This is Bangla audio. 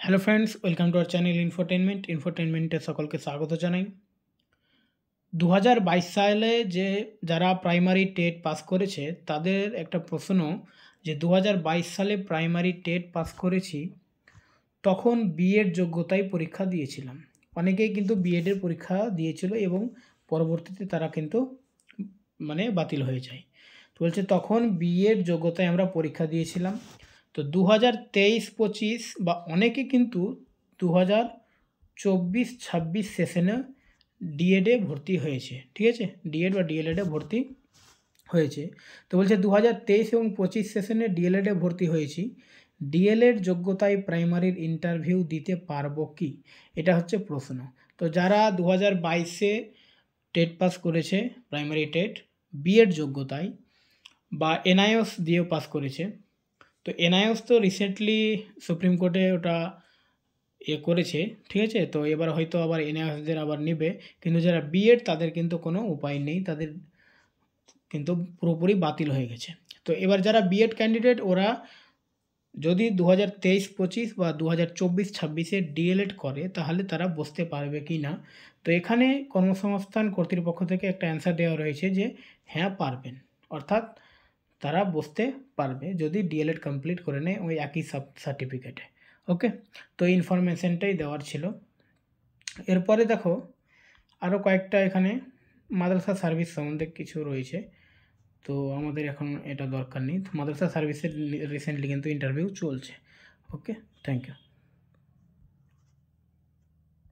Hello friends, welcome to our channel ইনফোটেনমেন্টে সকলকে স্বাগত জানাই। 2022 সালে যারা প্রাইমারি টেট পাস করেছে তাদের একটা প্রশ্ন যে 2022 সালে প্রাইমারি টেট পাস করেছি, তখন বিএড যোগ্যতায় পরীক্ষা দিয়েছিলাম। অনেকেই কিন্তু বিএডের পরীক্ষা দিয়েছিল এবং পরবর্তীতে তারা কিন্তু বাতিল হয়ে যায়। তো বলছে তখন বিএড যোগ্যতায় আমরা পরীক্ষা দিয়েছিলাম। তো 2023-25 বা অনেকে কিন্তু 2024-26 সেশনে ডিএডে ভর্তি হয়েছে, ঠিক আছে, ডিএড বা ডিএলএডে ভর্তি হয়েছে। তো বলছে 2023 এবং 25 সেশনে ডিএলএডে ভর্তি হয়েছি, ডিএলএড যোগ্যতায় প্রাইমারির ইন্টারভিউ দিতে পারবো কি, এটা হচ্ছে প্রশ্ন। তো যারা 2022-এ টেট পাস করেছে, প্রাইমারি টেট বিএড যোগ্যতায় বা এনআইওস দিয়েও পাস করেছে, তো এনআইওস তো রিসেন্টলি সুপ্রিম কোর্টে ওটা করেছে, ঠিক আছে। তো এবার হয়তো আবার এনআইওসদের আবার নেবে, কিন্তু যারা বিএড তাদের কিন্তু কোনো উপায় নেই, তাদের কিন্তু পুরোপুরি বাতিল হয়ে গেছে। তো এবার যারা বিএড ক্যান্ডিডেট ওরা যদি 2023-25 বা 2024-26-এ ডিএলএড করে তাহলে তারা বসতে পারবে কি না। তো এখানে কর্মসংস্থান কর্তৃপক্ষ থেকে একটা অ্যান্সার দেওয়া রয়েছে যে হ্যাঁ পারবেন, অর্থাৎ তারা বসতে পারবে যদি ডিএলএড কমপ্লিট করে নেয় ওই একই সার্টিফিকেটে। ওকে, তো এই ইনফরমেশানটাই দেওয়ার ছিল। এরপরে দেখো আরও কয়েকটা এখানে মাদ্রাসা সার্ভিস সম্বন্ধে কিছু রয়েছে, তো আমাদের এখন এটা দরকার নেই। মাদ্রাসা সার্ভিসের রিসেন্টলি কিন্তু ইন্টারভিউ চলছে। ওকে, থ্যাংক ইউ।